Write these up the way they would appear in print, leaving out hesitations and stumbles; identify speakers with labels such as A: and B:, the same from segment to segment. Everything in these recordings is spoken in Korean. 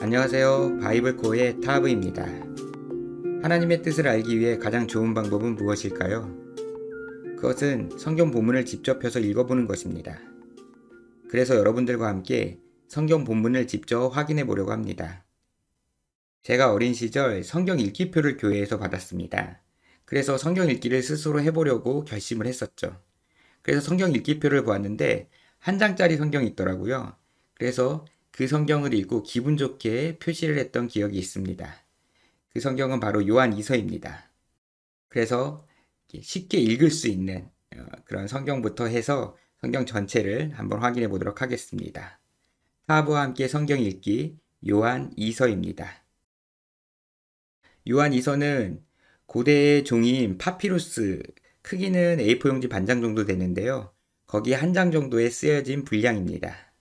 A: 안녕하세요. 바이블코어의 타브입니다. 하나님의 뜻을 알기 위해 가장 좋은 방법은 무엇일까요? 그것은 성경 본문을 직접 펴서 읽어보는 것입니다. 그래서 여러분들과 함께 성경 본문을 직접 확인해 보려고 합니다. 제가 어린 시절 성경 읽기표를 교회에서 받았습니다. 그래서 성경 읽기를 스스로 해보려고 결심을 했었죠. 그래서 성경 읽기표를 보았는데 한 장짜리 성경이 있더라고요. 그래서 그 성경을 읽고 기분 좋게 표시를 했던 기억이 있습니다. 그 성경은 바로 요한 2서입니다. 그래서 쉽게 읽을 수 있는 그런 성경부터 해서 성경 전체를 한번 확인해 보도록 하겠습니다. 타브와 함께 성경 읽기 요한 2서입니다. 요한 2서는 고대의 종이인 파피루스, 크기는 A4 용지 반장 정도 되는데요. 거기 한 장 정도에 쓰여진 분량입니다.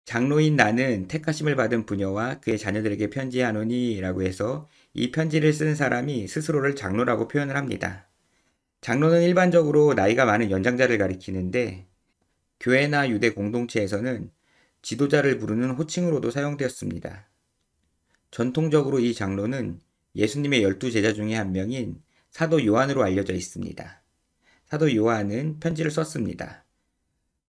A: 장로인 나는 택하심을 받은 부녀와 그의 자녀들에게 편지하노니 라고 해서 이 편지를 쓴 사람이 스스로를 장로라고 표현을 합니다. 장로는 일반적으로 나이가 많은 연장자를 가리키는데 교회나 유대 공동체에서는 지도자를 부르는 호칭으로도 사용되었습니다. 전통적으로 이 장로는 예수님의 12제자 중에 한 명인 사도 요한으로 알려져 있습니다. 사도 요한은 편지를 썼습니다.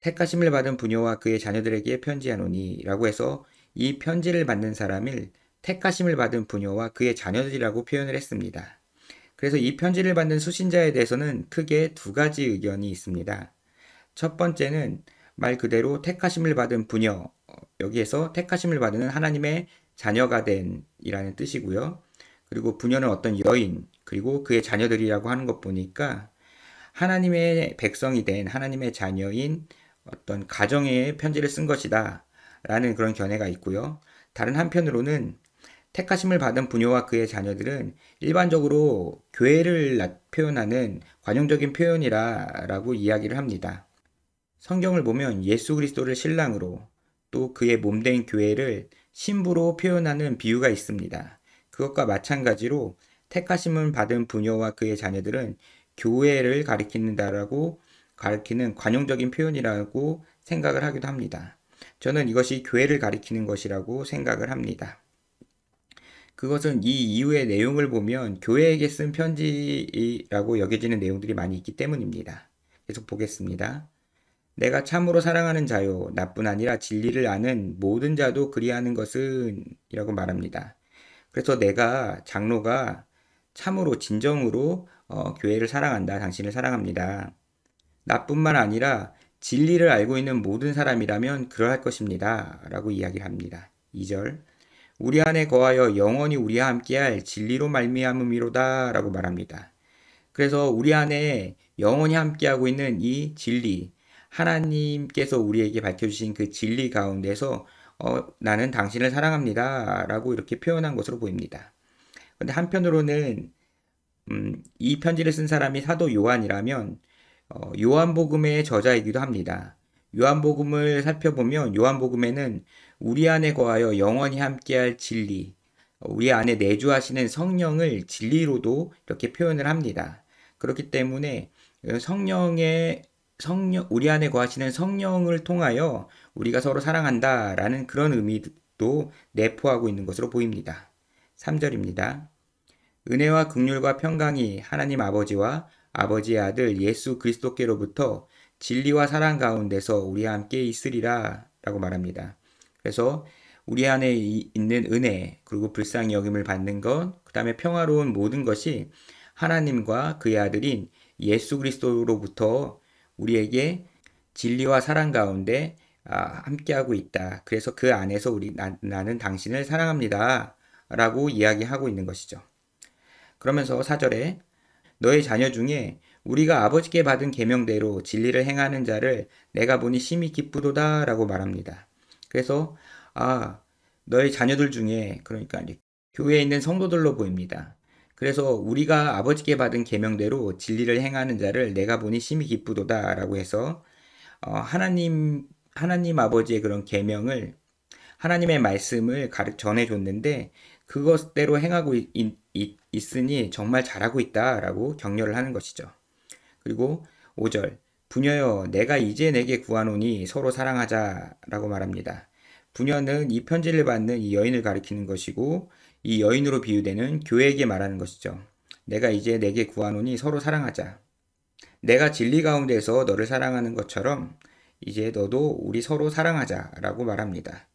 A: 택하심을 받은 부녀와 그의 자녀들에게 편지하노니 라고 해서 이 편지를 받는 사람을 택하심을 받은 부녀와 그의 자녀들이라고 표현을 했습니다. 그래서 이 편지를 받는 수신자에 대해서는 크게 두 가지 의견이 있습니다. 첫 번째는 말 그대로 택하심을 받은 부녀, 여기에서 택하심을 받은 하나님의 자녀가 된 이라는 뜻이고요. 그리고 부녀는 어떤 여인, 그리고 그의 자녀들이라고 하는 것 보니까 하나님의 백성이 된 하나님의 자녀인 어떤 가정에 편지를 쓴 것이다 라는 그런 견해가 있고요. 다른 한편으로는 택하심을 받은 부녀와 그의 자녀들은 일반적으로 교회를 표현하는 관용적인 표현이라 라고 이야기를 합니다. 성경을 보면 예수 그리스도를 신랑으로 또 그의 몸된 교회를 신부로 표현하는 비유가 있습니다. 그것과 마찬가지로 택하심을 받은 부녀와 그의 자녀들은 교회를 가리키는다라고 가리키는 관용적인 표현이라고 생각을 하기도 합니다. 저는 이것이 교회를 가리키는 것이라고 생각을 합니다. 그것은 이 이후의 내용을 보면 교회에게 쓴 편지라고 여겨지는 내용들이 많이 있기 때문입니다. 계속 보겠습니다. 내가 참으로 사랑하는 자요 나뿐 아니라 진리를 아는 모든 자도 그리하는 것은 이라고 말합니다. 그래서 내가 장로가 참으로 진정으로 교회를 사랑한다. 당신을 사랑합니다. 나뿐만 아니라 진리를 알고 있는 모든 사람이라면 그러할 것입니다. 라고 이야기를 합니다. 2절 우리 안에 거하여 영원히 우리와 함께할 진리로 말미암음이로다 라고 말합니다. 그래서 우리 안에 영원히 함께하고 있는 이 진리, 하나님께서 우리에게 밝혀주신 그 진리 가운데서 나는 당신을 사랑합니다 라고 이렇게 표현한 것으로 보입니다. 근데 한편으로는 이 편지를 쓴 사람이 사도 요한이라면 요한복음의 저자이기도 합니다. 요한복음을 살펴보면 요한복음에는 우리 안에 거하여 영원히 함께할 진리, 우리 안에 내주하시는 성령을 진리로도 이렇게 표현을 합니다. 그렇기 때문에 우리 안에 거하시는 성령을 통하여 우리가 서로 사랑한다라는 그런 의미도 내포하고 있는 것으로 보입니다. 3절입니다. 은혜와 긍휼과 평강이 하나님 아버지와 아버지의 아들 예수 그리스도께로부터 진리와 사랑 가운데서 우리와 함께 있으리라 라고 말합니다. 그래서 우리 안에 있는 은혜 그리고 불쌍히 여김을 받는 것 그 다음에 평화로운 모든 것이 하나님과 그의 아들인 예수 그리스도로부터 우리에게 진리와 사랑 가운데 함께하고 있다. 그래서 그 안에서 나는 당신을 사랑합니다 라고 이야기하고 있는 것이죠. 그러면서 4절에 너의 자녀 중에 우리가 아버지께 받은 계명대로 진리를 행하는 자를 내가 보니 심히 기쁘도다 라고 말합니다. 그래서 너의 자녀들 중에 그러니까 교회에 있는 성도들로 보입니다. 그래서 우리가 아버지께 받은 계명대로 진리를 행하는 자를 내가 보니 심히 기쁘도다 라고 해서 하나님 아버지의 그런 계명을 하나님의 말씀을 전해줬는데 그것대로 행하고 있으니 정말 잘하고 있다라고 격려를 하는 것이죠. 그리고 5절 부녀여 내가 이제 내게 구하노니 서로 사랑하자라고 말합니다. 부녀는 이 편지를 받는 이 여인을 가리키는 것이고 이 여인으로 비유되는 교회에게 말하는 것이죠. 내가 이제 내게 구하노니 서로 사랑하자. 내가 진리 가운데서 너를 사랑하는 것처럼 이제 너도 우리 서로 사랑하자라고 말합니다.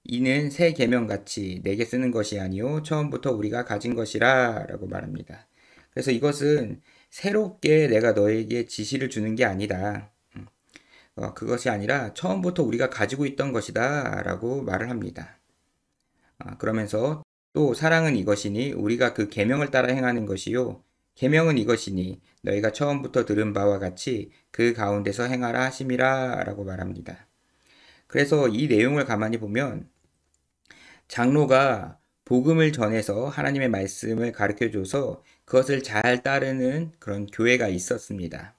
A: 이는 새 계명같이 내게 쓰는 것이 아니요 처음부터 우리가 가진 것이라라고 말합니다. 그래서 이것은 새롭게 내가 너에게 지시를 주는 게 아니다. 그것이 아니라 처음부터 우리가 가지고 있던 것이다 라고 말을 합니다. 그러면서 또 사랑은 이것이니 우리가 그 계명을 따라 행하는 것이요 계명은 이것이니 너희가 처음부터 들은 바와 같이 그 가운데서 행하라 하심이라 라고 말합니다. 그래서 이 내용을 가만히 보면 장로가 복음을 전해서 하나님의 말씀을 가르쳐줘서 그것을 잘 따르는 그런 교회가 있었습니다.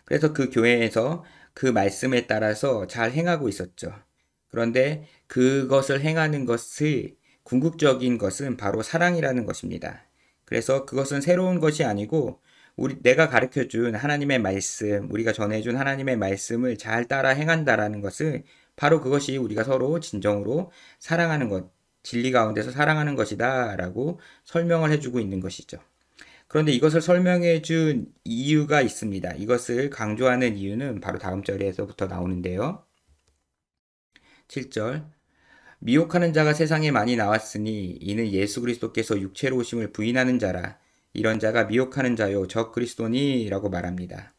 A: 그래서 그 교회에서 그 말씀에 따라서 잘 행하고 있었죠. 그런데 그것을 행하는 것의 궁극적인 것은 바로 사랑이라는 것입니다. 그래서 그것은 새로운 것이 아니고 내가 가르쳐준 하나님의 말씀, 우리가 전해준 하나님의 말씀을 잘 따라 행한다라는 것은 바로 그것이 우리가 서로 진정으로 사랑하는 것, 진리 가운데서 사랑하는 것이다 라고 설명을 해주고 있는 것이죠. 그런데 이것을 설명해 준 이유가 있습니다. 이것을 강조하는 이유는 바로 다음 절에서부터 나오는데요. 7절 미혹하는 자가 세상에 많이 나왔으니 이는 예수 그리스도께서 육체로 오심을 부인하는 자라. 이런 자가 미혹하는 자요 적 그리스도니 라고 말합니다.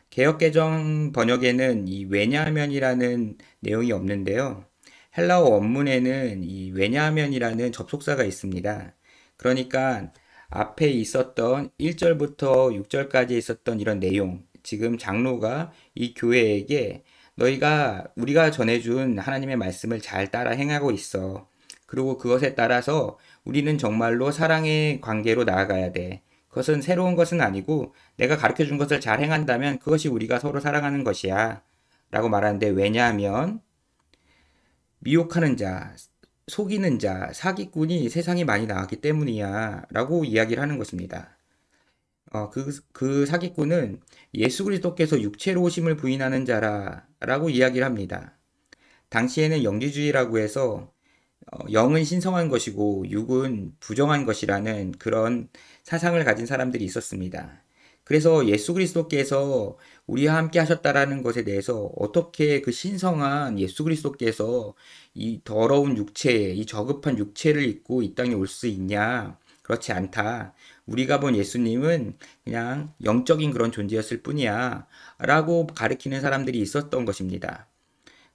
A: 개역개정 번역에는 이 왜냐하면이라는 내용이 없는데요. 헬라어 원문에는 이 왜냐하면이라는 접속사가 있습니다. 그러니까 앞에 있었던 1절부터 6절까지 있었던 이런 내용, 지금 장로가 이 교회에게 너희가 우리가 전해준 하나님의 말씀을 잘 따라 행하고 있어. 그리고 그것에 따라서 우리는 정말로 사랑의 관계로 나아가야 돼. 그것은 새로운 것은 아니고 내가 가르쳐 준 것을 잘 행한다면 그것이 우리가 서로 사랑하는 것이야. 라고 말하는데 왜냐하면 미혹하는 자, 속이는 자, 사기꾼이 세상에 많이 나왔기 때문이야. 라고 이야기를 하는 것입니다. 그 사기꾼은 예수 그리스도께서 육체로 오심을 부인하는 자라고 이야기를 합니다. 당시에는 영지주의라고 해서 영은 신성한 것이고 육은 부정한 것이라는 그런 사상을 가진 사람들이 있었습니다. 그래서 예수 그리스도께서 우리와 함께 하셨다라는 것에 대해서 어떻게 그 신성한 예수 그리스도께서 이 더러운 육체, 이 저급한 육체를 입고 이 땅에 올 수 있냐? 그렇지 않다. 우리가 본 예수님은 그냥 영적인 그런 존재였을 뿐이야. 라고 가르치는 사람들이 있었던 것입니다.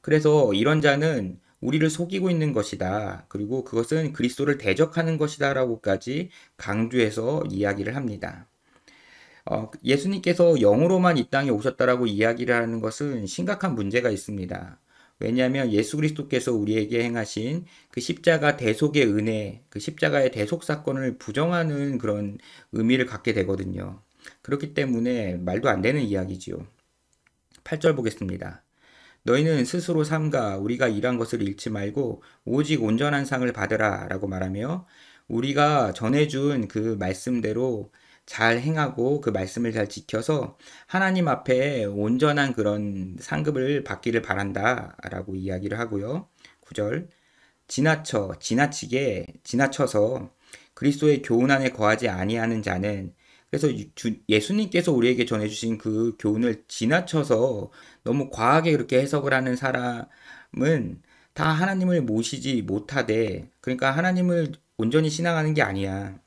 A: 그래서 이런 자는 우리를 속이고 있는 것이다. 그리고 그것은 그리스도를 대적하는 것이다. 라고까지 강조해서 이야기를 합니다. 예수님께서 영으로만 이 땅에 오셨다라고 이야기를 하는 것은 심각한 문제가 있습니다. 왜냐하면 예수 그리스도께서 우리에게 행하신 그 십자가 대속의 은혜, 그 십자가의 대속 사건을 부정하는 그런 의미를 갖게 되거든요. 그렇기 때문에 말도 안 되는 이야기지요. 8절 보겠습니다. 너희는 스스로 삼가 우리가 일한 것을 잃지 말고 오직 온전한 상을 받으라 라고 말하며 우리가 전해준 그 말씀대로 잘 행하고 그 말씀을 잘 지켜서 하나님 앞에 온전한 그런 상급을 받기를 바란다 라고 이야기를 하고요. 9절 지나쳐서 그리스도의 교훈 안에 거하지 아니하는 자는 그래서 예수님께서 우리에게 전해주신 그 교훈을 지나쳐서 너무 과하게 그렇게 해석을 하는 사람은 다 하나님을 모시지 못하되 그러니까 하나님을 온전히 신앙하는 게 아니야.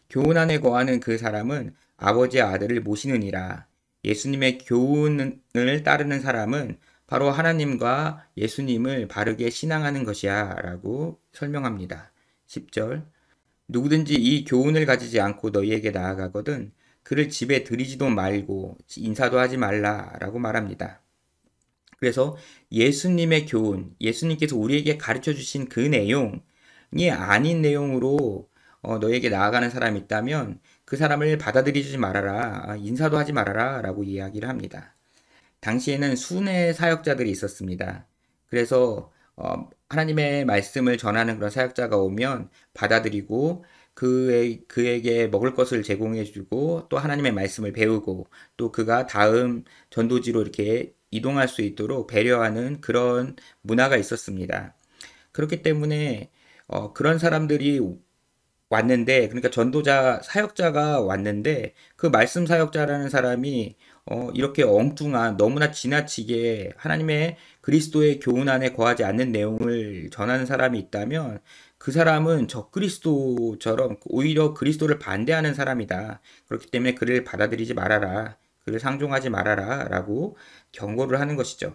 A: 교훈 안에 거하는 그 사람은 아버지의 아들을 모시느니라. 예수님의 교훈을 따르는 사람은 바로 하나님과 예수님을 바르게 신앙하는 것이야 라고 설명합니다. 10절 누구든지 이 교훈을 가지지 않고 너희에게 나아가거든 그를 집에 들이지도 말고 인사도 하지 말라 라고 말합니다. 그래서 예수님의 교훈, 예수님께서 우리에게 가르쳐 주신 그 내용이 아닌 내용으로 너에게 나아가는 사람이 있다면 그 사람을 받아들이지 말아라, 인사도 하지 말아라 라고 이야기를 합니다. 당시에는 순회 사역자들이 있었습니다. 그래서 하나님의 말씀을 전하는 그런 사역자가 오면 받아들이고 그에게 먹을 것을 제공해주고 또 하나님의 말씀을 배우고 또 그가 다음 전도지로 이렇게 이동할 수 있도록 배려하는 그런 문화가 있었습니다. 그렇기 때문에 그런 사람들이 왔는데, 그러니까 전도자 사역자가 왔는데 그 말씀 사역자라는 사람이 이렇게 엉뚱한, 너무나 지나치게 하나님의 그리스도의 교훈 안에 거하지 않는 내용을 전하는 사람이 있다면 그 사람은 적그리스도처럼 오히려 그리스도를 반대하는 사람이다. 그렇기 때문에 그를 받아들이지 말아라. 그를 상종하지 말아라. 라고 경고를 하는 것이죠.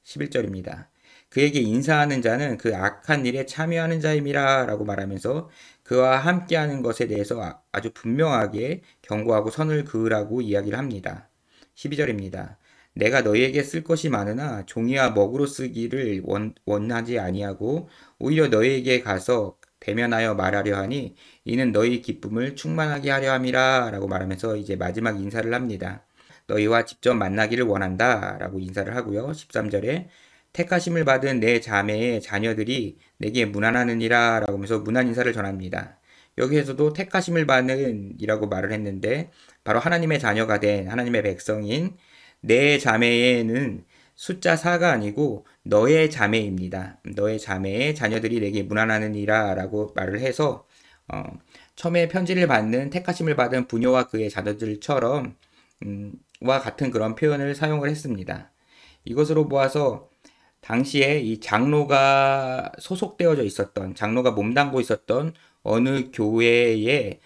A: 11절입니다. 그에게 인사하는 자는 그 악한 일에 참여하는 자임이라 라고 말하면서 그와 함께하는 것에 대해서 아주 분명하게 경고하고 선을 그으라고 이야기를 합니다. 12절입니다. 내가 너희에게 쓸 것이 많으나 종이와 먹으로 쓰기를 원하지 아니하고 오히려 너희에게 가서 대면하여 말하려 하니 이는 너희 기쁨을 충만하게 하려 함이라 라고 말하면서 이제 마지막 인사를 합니다. 너희와 직접 만나기를 원한다 라고 인사를 하고요. 13절에 택하심을 받은 내 자매의 자녀들이 내게 문안하느니라 라고 하면서 문안 인사를 전합니다. 여기에서도 택하심을 받는 이라고 말을 했는데 바로 하나님의 자녀가 된 하나님의 백성인 내 자매에는 숫자 4가 아니고 너의 자매입니다. 너의 자매의 자녀들이 내게 문안하느니라 라고 말을 해서 처음에 편지를 받는 택하심을 받은 부녀와 그의 자녀들처럼 와 같은 그런 표현을 사용을 했습니다. 이것으로 보아서 당시에 이 장로가 소속되어져 있었던, 장로가 몸담고 있었던 어느 교회의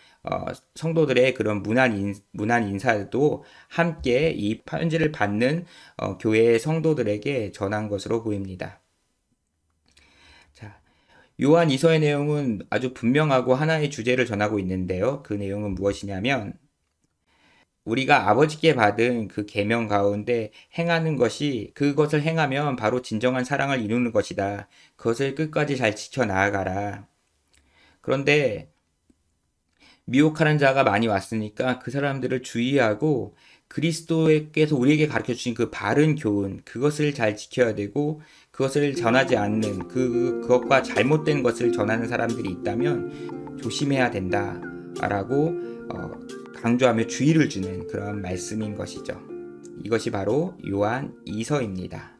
A: 성도들의 그런 문안 인사도 함께 이 편지를 받는 교회의 성도들에게 전한 것으로 보입니다. 자, 요한 이서의 내용은 아주 분명하고 하나의 주제를 전하고 있는데요. 그 내용은 무엇이냐면 우리가 아버지께 받은 그 계명 가운데 행하는 것이 그것을 행하면 바로 진정한 사랑을 이루는 것이다. 그것을 끝까지 잘 지켜 나아가라. 그런데 미혹하는 자가 많이 왔으니까 그 사람들을 주의하고 그리스도께서 우리에게 가르쳐 주신 그 바른 교훈, 그것을 잘 지켜야 되고 그것을 전하지 않는 그것과 잘못된 것을 전하는 사람들이 있다면 조심해야 된다라고 강조하며 주의를 주는 그런 말씀인 것이죠. 이것이 바로 요한 2서입니다.